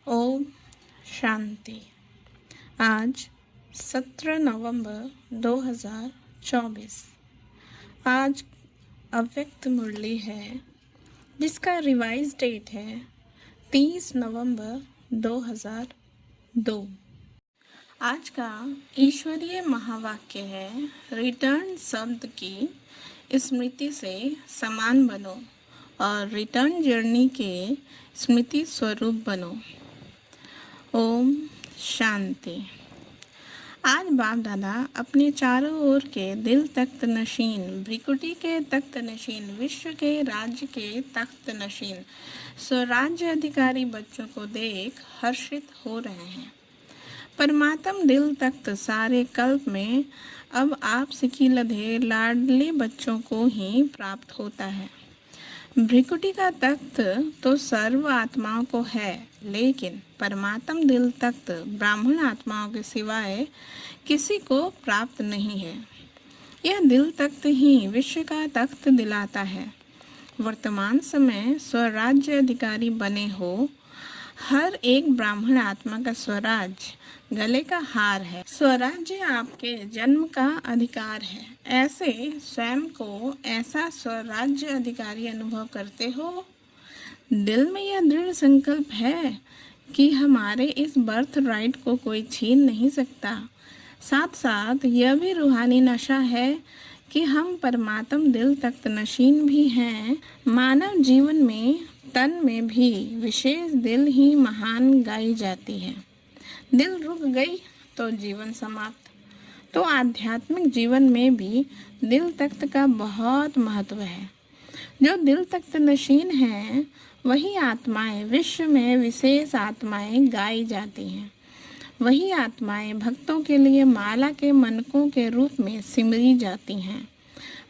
ओम शांति। आज 17 नवंबर 2024। आज अव्यक्त मुरली है जिसका रिवाइज डेट है 30 नवंबर 2002। आज का ईश्वरीय महावाक्य है, रिटर्न शब्द की स्मृति से समान बनो और रिटर्न जर्नी के स्मृति स्वरूप बनो। ओम शांति। आज बाप दादा अपने चारों ओर के दिल तख्त नशीन, भ्रिकुटी के तख्त नशीन, विश्व के राज्य के तख्त नशीन स्वराज्य अधिकारी बच्चों को देख हर्षित हो रहे हैं। परमात्म दिल तख्त सारे कल्प में अब आप सिकी लधे लाडले बच्चों को ही प्राप्त होता है। भ्रिकुटी का तख्त तो सर्व आत्माओं को है, लेकिन परमात्म दिल तख्त ब्राह्मण आत्माओं के सिवाय किसी को प्राप्त नहीं है। यह दिल तख्त ही विश्व का तख्त दिलाता है। वर्तमान समय स्वराज्य अधिकारी बने हो। हर एक ब्राह्मण आत्मा का स्वराज्य गले का हार है। स्वराज्य आपके जन्म का अधिकार है। ऐसे स्वयं को ऐसा स्वराज्य अधिकारी अनुभव करते हो। दिल में यह दृढ़ संकल्प है कि हमारे इस बर्थ राइट को कोई छीन नहीं सकता। साथ साथ यह भी रूहानी नशा है कि हम परमात्म दिल तख्त नशीन भी हैं। मानव जीवन में तन में भी विशेष दिल ही महान गाई जाती है। दिल रुक गई तो जीवन समाप्त। तो आध्यात्मिक जीवन में भी दिल तख्त का बहुत महत्व है। जो दिल तख्त नशीन हैं वही आत्माएं विश्व में विशेष आत्माएं गाई जाती हैं। वही आत्माएं भक्तों के लिए माला के मनकों के रूप में सिमरी जाती हैं।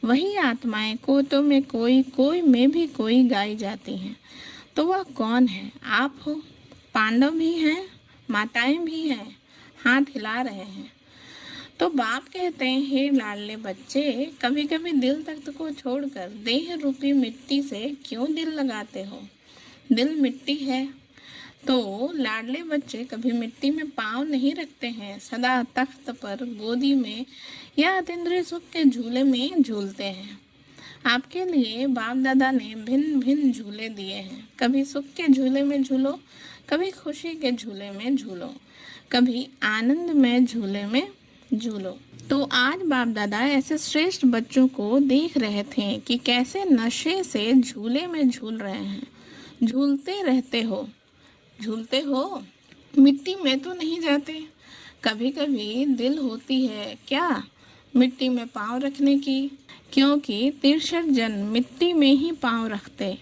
वही आत्माएं कोतों में कोई में भी कोई गाई जाती हैं। तो वह कौन है? आप हो। पांडव भी हैं, माताएं भी हैं, हाथ हिला रहे हैं। तो बाप कहते हैं, हे लाडले बच्चे, कभी कभी दिल तख्त को छोड़कर देह रूपी मिट्टी से क्यों दिल लगाते हो? दिल मिट्टी है। तो लाडले बच्चे कभी मिट्टी में पाँव नहीं रखते हैं। सदा तख्त पर, गोदी में या अतीन्द्रिय सुख के झूले में झूलते हैं। आपके लिए बाप दादा ने भिन्न भिन्न झूले दिए हैं। कभी सुख के झूले में झूलो, कभी खुशी के झूले में झूलो, कभी आनंद में झूले में झूलो। तो आज बाप दादा ऐसे श्रेष्ठ बच्चों को देख रहे थे कि कैसे नशे से झूले में झूल रहे हैं। झूलते रहते हो, झूलते हो, मिट्टी में तो नहीं जाते। कभी कभी दिल होती है क्या मिट्टी में पाँव रखने की, क्योंकि तिरसठ जन मिट्टी में ही पाँव रखते,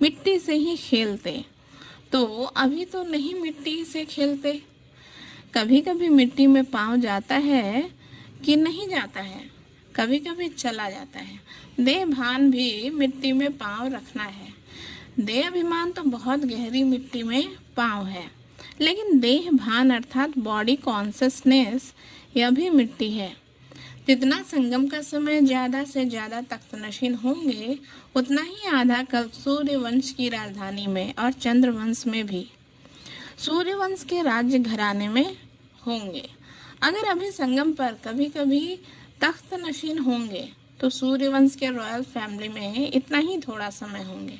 मिट्टी से ही खेलते। तो अभी तो नहीं मिट्टी से खेलते। कभी कभी मिट्टी में पाँव जाता है कि नहीं जाता है, कभी कभी चला जाता है। देह भान भी मिट्टी में पाँव रखना है। देह अभिमान तो बहुत गहरी मिट्टी में पाँव है, लेकिन देह भान अर्थात बॉडी कॉन्शसनेस यह भी मिट्टी है। जितना संगम का समय ज़्यादा से ज़्यादा तख्त नशीन होंगे, उतना ही आधा कल्प सूर्यवंश की राजधानी में और चंद्रवंश में भी सूर्यवंश के राज्य घराने में होंगे। अगर अभी संगम पर कभी कभी तख्त नशीन होंगे तो सूर्यवंश के रॉयल फैमिली में इतना ही थोड़ा समय होंगे।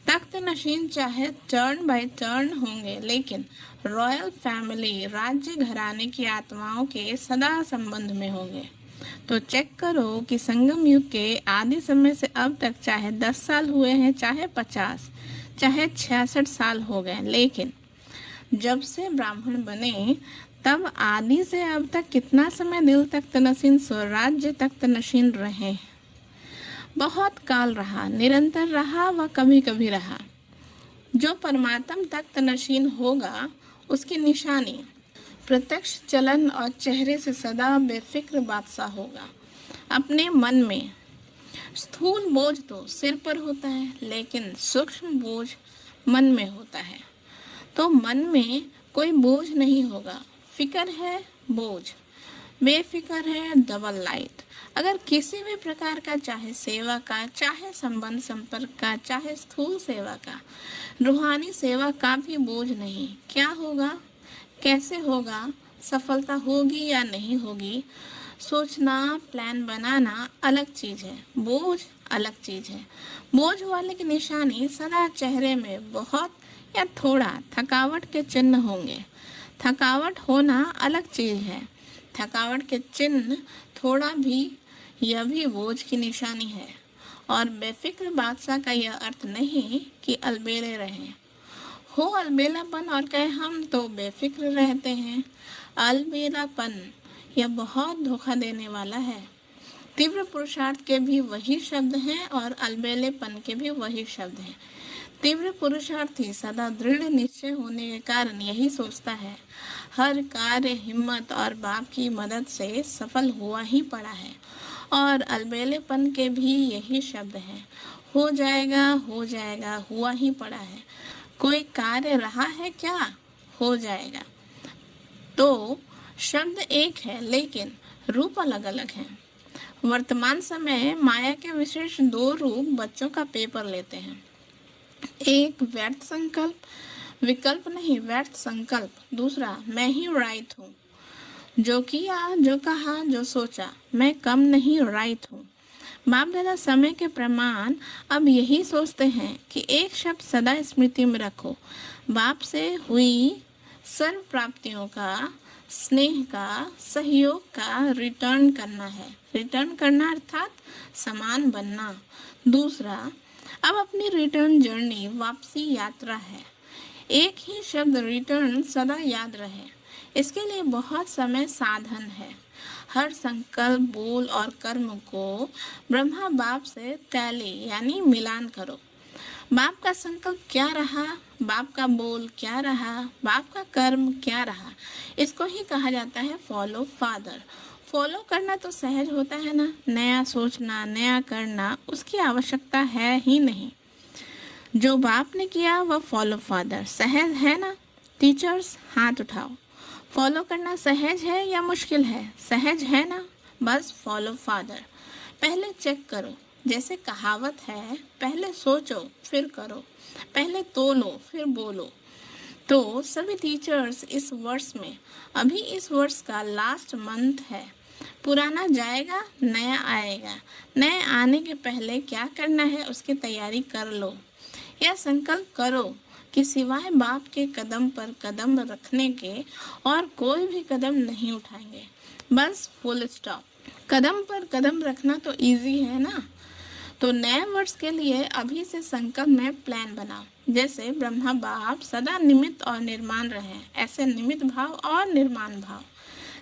तख्त नशीन चाहे टर्न बाय टर्न होंगे, लेकिन रॉयल फैमिली राज्य घराने की आत्माओं के सदा संबंध में होंगे। तो चेक करो कि संगम युग के आदि समय से अब तक चाहे 10 साल हुए हैं, चाहे 50, चाहे 66 साल हो गए, लेकिन जब से ब्राह्मण बने तब आदि से अब तक कितना समय दिल तख्त नशीन स्वराज्य तख्त नशीन रहे? बहुत काल रहा, निरंतर रहा व कभी कभी रहा। जो परमात्म तख्त नशीन होगा उसकी निशानी प्रत्यक्ष चलन और चेहरे से सदा बेफिक्र बादशाह होगा। अपने मन में स्थूल बोझ तो सिर पर होता है, लेकिन सूक्ष्म बोझ मन में होता है। तो मन में कोई बोझ नहीं होगा। फिक्र है बोझ, बेफिक्र है डबल लाइट। अगर किसी भी प्रकार का, चाहे सेवा का, चाहे संबंध संपर्क का, चाहे स्थूल सेवा का, रूहानी सेवा का भी बोझ नहीं, क्या होगा, कैसे होगा, सफलता होगी या नहीं होगी, सोचना, प्लान बनाना अलग चीज है, बोझ अलग चीज है। बोझ वाले की निशानी सदा चेहरे में बहुत या थोड़ा थकावट के चिन्ह होंगे। थकावट होना अलग चीज है, थकावट के चिन्ह थोड़ा भी, यह भी बोझ की निशानी है। और बेफिक्र बादशाह का यह अर्थ नहीं कि अलबेले रहें, हो अलबेलापन और कहे हम तो बेफिक्र रहते हैं। अलबेलापन यह बहुत धोखा देने वाला है। तीव्र पुरुषार्थ के भी वही शब्द हैं और अलबेलेपन के भी वही शब्द हैं। तीव्र पुरुषार्थी सदा दृढ़ निश्चय होने के कारण यही सोचता है, हर कार्य हिम्मत और बाप की मदद से सफल हुआ ही पड़ा है। और अलबेलेपन के भी यही शब्द हैं, हो जाएगा, हो जाएगा, हुआ ही पड़ा है। कोई कार्य रहा है क्या, हो जाएगा। तो शब्द एक है लेकिन रूप अलग अलग हैं। वर्तमान समय माया के विशेष दो रूप बच्चों का पेपर लेते हैं। एक व्यर्थ संकल्प, विकल्प नहीं, व्यर्थ संकल्प। दूसरा, मैं ही राइट हूँ, जो किया, जो कहा, जो सोचा, मैं कम नहीं, राइट हूँ। बाप दादा समय के प्रमाण अब यही सोचते हैं कि एक शब्द सदा स्मृति में रखो, बाप से हुई सर्व प्राप्तियों का, स्नेह का, सहयोग का रिटर्न करना है। रिटर्न करना अर्थात समान बनना। दूसरा, अब अपनी रिटर्न जर्नी, वापसी यात्रा है। एक ही शब्द रिटर्न सदा याद रहे, इसके लिए बहुत समय साधन है। हर संकल्प, बोल और कर्म को ब्रह्मा बाप से टैली यानी मिलान करो। बाप का संकल्प क्या रहा, बाप का बोल क्या रहा, बाप का कर्म क्या रहा, इसको ही कहा जाता है फॉलो फादर। फॉलो करना तो सहज होता है ना, नया सोचना, नया करना उसकी आवश्यकता है ही नहीं। जो बाप ने किया वह फॉलो फादर सहज है ना। टीचर्स हाथ उठाओ, फॉलो करना सहज है या मुश्किल है, सहज है ना, बस फॉलो फादर। पहले चेक करो, जैसे कहावत है, पहले सोचो फिर करो, पहले तोलो फिर बोलो। तो सभी टीचर्स इस वर्ष में, अभी इस वर्ष का लास्ट मंथ है, पुराना जाएगा, नया आएगा। नए आने के पहले क्या करना है उसकी तैयारी कर लो। यह संकल्प करो कि सिवाय बाप के कदम पर कदम रखने के और कोई भी कदम नहीं उठाएंगे, बस फुल स्टॉप। कदम पर कदम रखना तो इजी है ना। तो नए वर्ष के लिए अभी से संकल्प में प्लान बनाओ, जैसे ब्रह्मा बाप सदा निमित्त और निर्माण रहे, ऐसे निमित्त भाव और निर्माण भाव।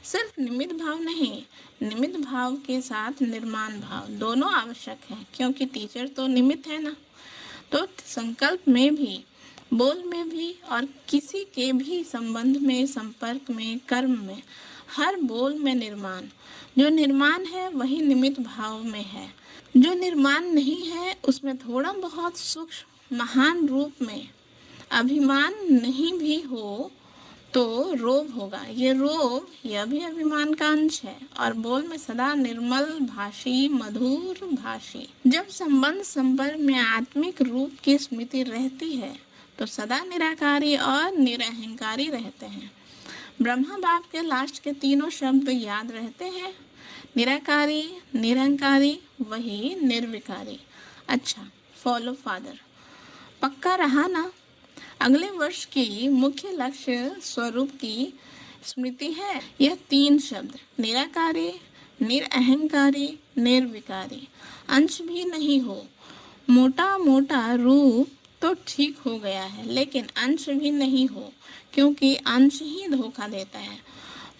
सिर्फ निमित्त भाव नहीं, निमित्त भाव के साथ निर्माण भाव दोनों आवश्यक है, क्योंकि टीचर तो निमित्त है ना। तो संकल्प में भी, बोल में भी और किसी के भी संबंध में, संपर्क में, कर्म में, हर बोल में निर्माण। जो निर्माण है वही निमित्त भाव में है। जो निर्माण नहीं है उसमें थोड़ा बहुत सूक्ष्म महान रूप में अभिमान नहीं भी हो तो रोब होगा। ये रोब, यह भी अभिमान का अंश है। और बोल में सदा निर्मल भाषी, मधुर भाषी। जब संबंध संपर्क में आत्मिक रूप की स्मृति रहती है तो सदा निराकारी और निरहंकारी रहते हैं। ब्रह्मा बाप के लास्ट के तीनों शब्द याद रहते हैं, निराकारी, निरहंकारी, वही निर्विकारी। अच्छा, फॉलो फादर पक्का रहा ना। अगले वर्ष की मुख्य लक्ष्य स्वरूप की स्मृति है। यह तीन शब्द, निराकारी, निरअहंकारी, निर्विकारी। अंश भी नहीं हो, मोटा मोटा रूप तो ठीक हो गया है, लेकिन अंश भी नहीं हो, क्योंकि अंश ही धोखा देता है।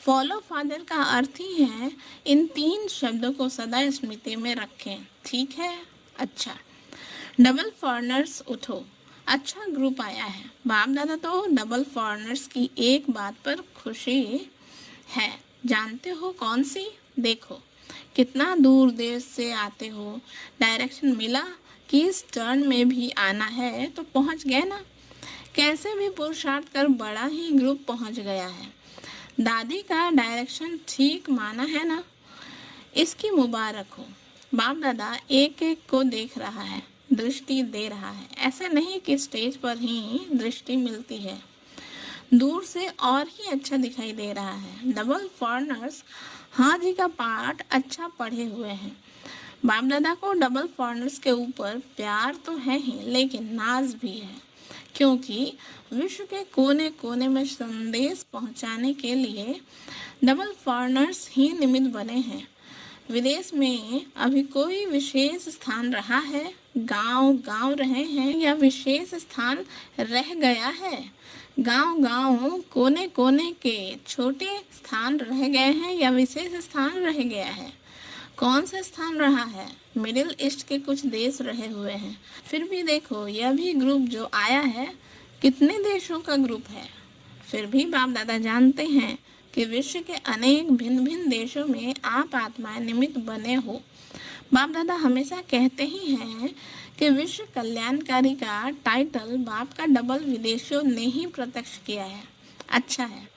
फॉलो फादर का अर्थ ही है इन तीन शब्दों को सदा स्मृति में रखें, ठीक है। अच्छा, डबल फॉरेनर्स उठो, अच्छा ग्रुप आया है। बाप दादा तो डबल फॉरेनर्स की एक बात पर खुशी है, जानते हो कौन सी? देखो कितना दूर देश से आते हो, डायरेक्शन मिला कि इस टर्न में भी आना है तो पहुंच गए ना। कैसे भी पुरुषार्थ कर बड़ा ही ग्रुप पहुंच गया है। दादी का डायरेक्शन ठीक माना है ना। इसकी मुबारक हो। बाप दादा एक एक को देख रहा है, दृष्टि दे रहा है। ऐसा नहीं कि स्टेज पर ही दृष्टि मिलती है, दूर से और ही अच्छा दिखाई दे रहा है। डबल फॉरेनर्स हाँ जी का पाठ अच्छा पढ़े हुए हैं। बाप दादा को डबल फॉरेनर्स के ऊपर प्यार तो है ही, लेकिन नाज भी है, क्योंकि विश्व के कोने कोने में संदेश पहुंचाने के लिए डबल फॉरेनर्स ही निमित्त बने हैं। विदेश में अभी कोई विशेष स्थान रहा है, गांव गांव रहे हैं या विशेष स्थान रह गया है? गांव गांव कोने कोने के छोटे स्थान रह गए हैं या विशेष स्थान रह गया है? कौन सा स्थान रहा है? मिडिल ईस्ट के कुछ देश रहे हुए हैं। फिर भी देखो, यह भी ग्रुप जो आया है कितने देशों का ग्रुप है। फिर भी बाप दादा जानते हैं कि विश्व के अनेक भिन्न भिन्न देशों में आप आत्माएं निमित्त बने हो। बाप दादा हमेशा कहते ही हैं कि विश्व कल्याणकारी का टाइटल बाप का डबल विदेशियों ने ही प्रत्यक्ष किया है। अच्छा है,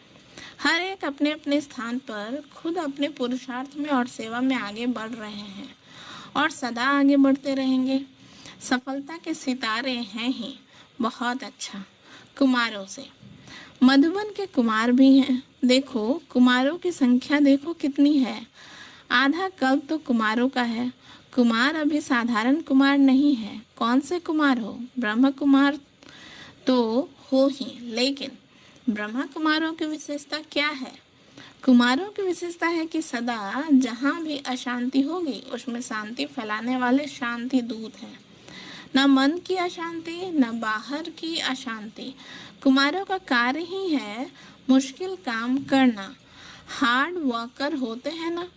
हर एक अपने अपने स्थान पर खुद अपने पुरुषार्थ में और सेवा में आगे बढ़ रहे हैं और सदा आगे बढ़ते रहेंगे। सफलता के सितारे हैं ही। बहुत अच्छा। कुमारों से मधुबन के कुमार भी हैं। देखो कुमारों की संख्या देखो कितनी है। आधा कल्प तो कुमारों का है। कुमार अभी साधारण कुमार नहीं है। कौन से कुमार हो? ब्रह्म कुमार तो हो ही, लेकिन ब्रह्मा कुमारों की विशेषता क्या है? कुमारों की विशेषता है कि सदा जहाँ भी अशांति होगी उसमें शांति फैलाने वाले शांति दूत हैं। न मन की अशांति न बाहर की अशांति। कुमारों का कार्य ही है मुश्किल काम करना। हार्ड वर्कर होते हैं ना,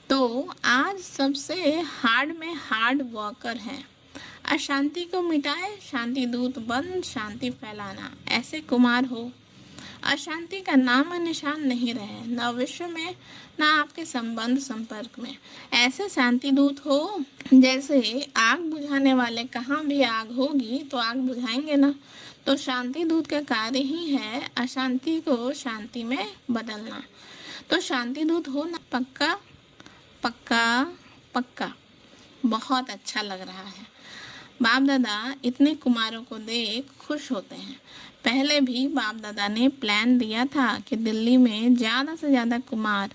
तो आज सबसे हार्ड में हार्ड वर्कर हैं। अशांति को मिटाए, शांति दूत बन शांति फैलाना, ऐसे कुमार हो। अशांति का नाम निशान नहीं रहे, न विश्व में न आपके संबंध संपर्क में। ऐसे शांति दूत हो जैसे आग बुझाने वाले, कहाँ भी आग होगी तो आग बुझाएंगे ना। तो शांति दूत का कार्य ही है अशांति को शांति में बदलना। तो शांति दूत हो ना। पक्का पक्का पक्का। बहुत अच्छा लग रहा है। बाप दादा इतने कुमारों को देख खुश होते हैं। पहले भी बाप दादा ने प्लान दिया था कि दिल्ली में ज़्यादा से ज़्यादा कुमार,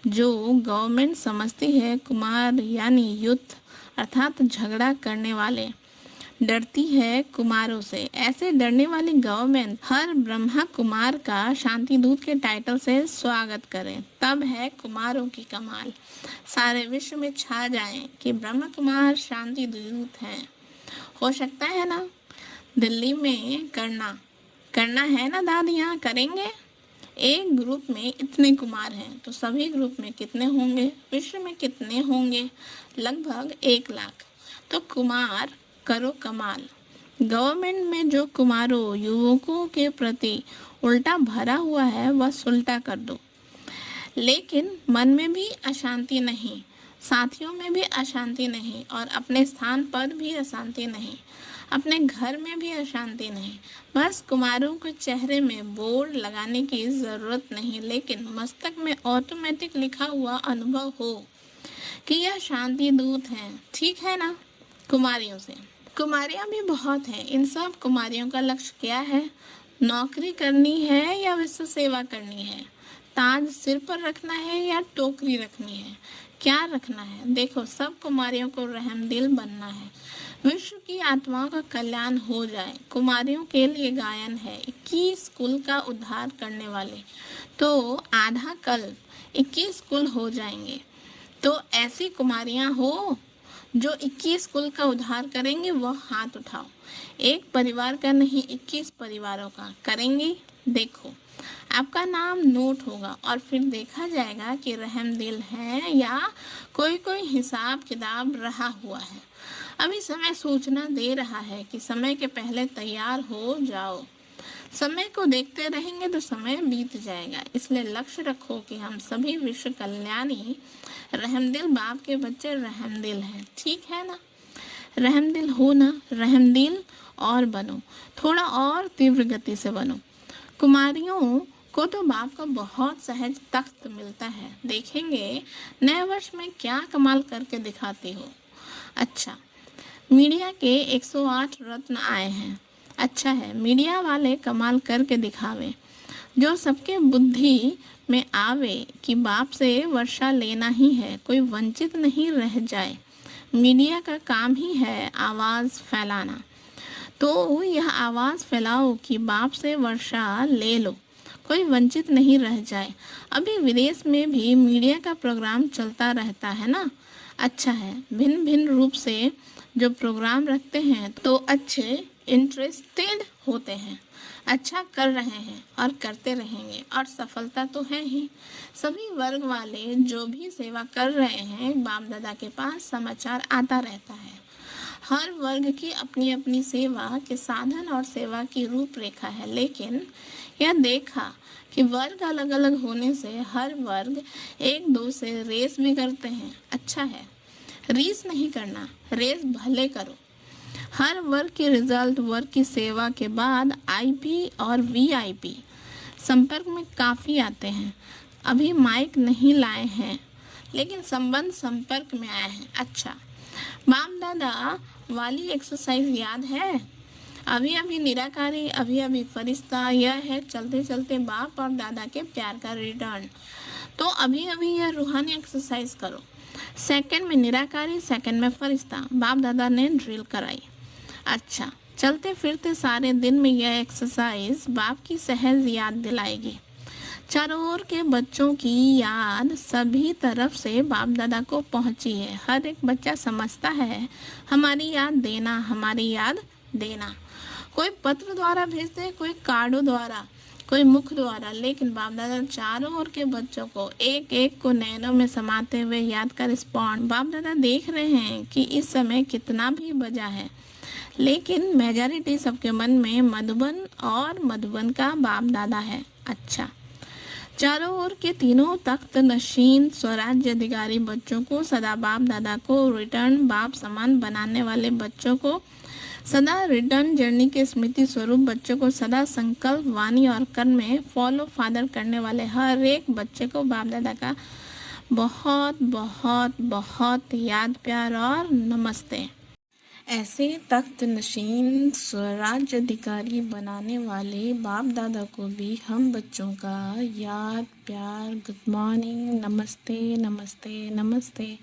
जो गवर्नमेंट समझती है कुमार यानी युद्ध अर्थात झगड़ा करने वाले, डरती है कुमारों से। ऐसे डरने वाली गवर्नमेंट हर ब्रह्मा कुमार का शांति दूत के टाइटल से स्वागत करे। तब है कुमारों की कमाल। सारे विश्व में छा जाए कि ब्रह्मा कुमार शांति दूत हैं। हो सकता है ना? दिल्ली में करना है ना दादियाँ? करेंगे। एक ग्रुप में इतने कुमार हैं तो सभी ग्रुप में कितने होंगे? विश्व में कितने होंगे? लगभग 1 लाख। तो कुमार करो कमाल। गवर्नमेंट में जो कुमारों युवकों के प्रति उल्टा भरा हुआ है वह सुलटा कर दो। लेकिन मन में भी अशांति नहीं, साथियों में भी अशांति नहीं, और अपने स्थान पर भी अशांति नहीं, अपने घर में भी अशांति नहीं। बस कुमारों के चेहरे में बोर्ड लगाने की ज़रूरत नहीं, लेकिन मस्तक में ऑटोमेटिक लिखा हुआ अनुभव हो कि यह शांति दूत हैं। ठीक है ना? कुमारियों से कुमारियाँ भी बहुत हैं। इन सब कुमारियों का लक्ष्य क्या है? नौकरी करनी है या विश्व सेवा करनी है? ताज सिर पर रखना है या टोकरी रखनी है? क्या रखना है? देखो, सब कुमारियों को रहमदिल बनना है। विश्व की आत्माओं का कल्याण हो जाए। कुमारियों के लिए गायन है 21 कुल का उद्धार करने वाले। तो आधा कल 21 कुल हो जाएंगे। तो ऐसी कुमारियां हो जो 21 कुल का उद्धार करेंगे, वह हाथ उठाओ। एक परिवार का नहीं, 21 परिवारों का करेंगी। देखो, आपका नाम नोट होगा और फिर देखा जाएगा कि रहमदिल है या कोई हिसाब किताब रहा हुआ है। अभी समय सूचना दे रहा है कि समय के पहले तैयार हो जाओ। समय को देखते रहेंगे तो समय बीत जाएगा। इसलिए लक्ष्य रखो कि हम सभी विश्व कल्याणी रहमदिल बाप के बच्चे रहमदिल हैं। ठीक है ना? रहमदिल हो ना, रहमदिल और बनो, थोड़ा और तीव्र गति से बनो। कुमारियों को तो बाप का बहुत सहज तख्त मिलता है। देखेंगे नए वर्ष में क्या कमाल करके दिखाती हो। अच्छा, मीडिया के 108 रत्न आए हैं। अच्छा है, मीडिया वाले कमाल करके दिखावे, जो सबके बुद्धि में आवे कि बाप से वर्षा लेना ही है, कोई वंचित नहीं रह जाए। मीडिया का काम ही है आवाज़ फैलाना, तो यह आवाज़ फैलाओ कि बाप से वर्षा ले लो, कोई वंचित नहीं रह जाए। अभी विदेश में भी मीडिया का प्रोग्राम चलता रहता है ना। अच्छा है, भिन्न भिन्न रूप से जो प्रोग्राम रखते हैं तो अच्छे इंटरेस्टेड होते हैं, अच्छा कर रहे हैं और करते रहेंगे, और सफलता तो है ही। सभी वर्ग वाले जो भी सेवा कर रहे हैं, बाप दादा के पास समाचार आता रहता है। हर वर्ग की अपनी अपनी सेवा के साधन और सेवा की रूपरेखा है, लेकिन यह देखा कि वर्ग अलग अलग होने से हर वर्ग एक दो से रेस भी करते हैं। अच्छा है, रीस नहीं करना, रेस भले करो। हर वर्ग के रिजल्ट वर्ग की सेवा के बाद आईपी और वीआईपी संपर्क में काफ़ी आते हैं। अभी माइक नहीं लाए हैं, लेकिन संबंध संपर्क में आए हैं। अच्छा, बाप दादा वाली एक्सरसाइज याद है? अभी अभी निराकारी, अभी अभी फरिश्ता, यह है चलते चलते बाप और दादा के प्यार का रिटर्न। तो अभी अभी यह रूहानी एक्सरसाइज करो। सेकंड में निराकारी, सेकंड में फरिश्ता, बाप दादा ने ड्रिल कराई। अच्छा, चलते फिरते सारे दिन में यह एक्सरसाइज बाप की सहज याद दिलाएगी। चारों ओर के बच्चों की याद सभी तरफ से बाप दादा को पहुंची है। हर एक बच्चा समझता है हमारी याद देना, हमारी याद देना। कोई पत्र द्वारा भेजते, कोई कार्डों द्वारा, कोई मुख द्वारा, लेकिन बाप दादा चारों ओर के बच्चों को एक एक को नैनों में समाते हुए याद का रिस्पॉन्ड। बाप दादा देख रहे हैं कि इस समय कितना भी बजा है, लेकिन मेजॉरिटी सबके मन में मधुबन और मधुबन का बाप दादा है। अच्छा, चारों ओर के तीनों तख्त नशीन स्वराज्य अधिकारी बच्चों को सदा बाप दादा को रिटर्न बाप समान बनाने वाले बच्चों को सदा रिटर्न जर्नी के स्मृति स्वरूप बच्चों को सदा संकल्प वाणी और कर्म में फॉलो फादर करने वाले हर एक बच्चे को बाप दादा का बहुत बहुत बहुत याद, प्यार और नमस्ते। ऐसे तख्त नशीन स्वराज अधिकारी बनाने वाले बाप दादा को भी हम बच्चों का याद, प्यार, गुड मॉर्निंग, नमस्ते नमस्ते नमस्ते।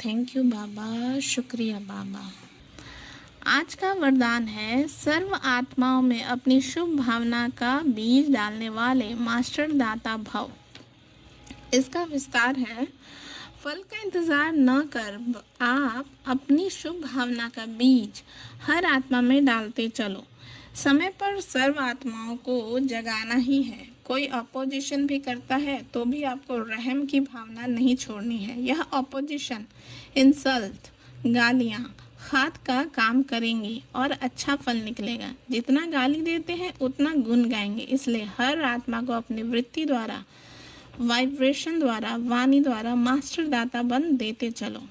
थैंक यू बाबा, शुक्रिया बाबा। आज का वरदान है, सर्व आत्माओं में अपनी शुभ भावना का बीज डालने वाले मास्टर दाता भव। इसका विस्तार है, फल का इंतज़ार न कर आप अपनी शुभ भावना का बीज हर आत्मा में डालते चलो। समय पर सर्व आत्माओं को जगाना ही है। कोई अपोजिशन भी करता है तो भी आपको रहम की भावना नहीं छोड़नी है। यह अपोजिशन, इंसल्ट, गालियाँ खाद का काम करेंगी और अच्छा फल निकलेगा। जितना गाली देते हैं उतना गुण गाएंगे। इसलिए हर आत्मा को अपनी वृत्ति द्वारा, वाइब्रेशन द्वारा, वाणी द्वारा मास्टर दाता बन देते चलो।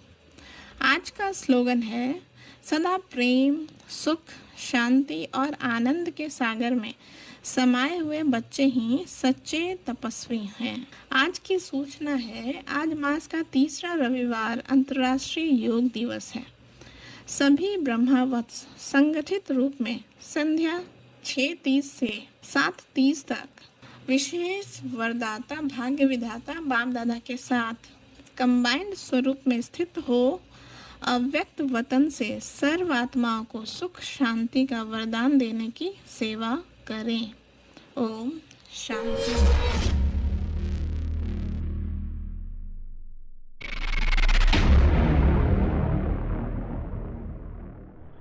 आज का स्लोगन है, सदा प्रेम, सुख, शांति और आनंद के सागर में समाये हुए बच्चे ही सच्चे तपस्वी हैं। आज की सूचना है, आज मास का तीसरा रविवार अंतर्राष्ट्रीय योग दिवस है। सभी ब्रह्मावत्स संगठित रूप में संध्या 6:30 से 7:30 तक विशेष वरदाता भाग्य विधाता बाप दादा के साथ कंबाइंड स्वरूप में स्थित हो अव्यक्त वतन से सर्व आत्माओं को सुख शांति का वरदान देने की सेवा करें। ओम शांति।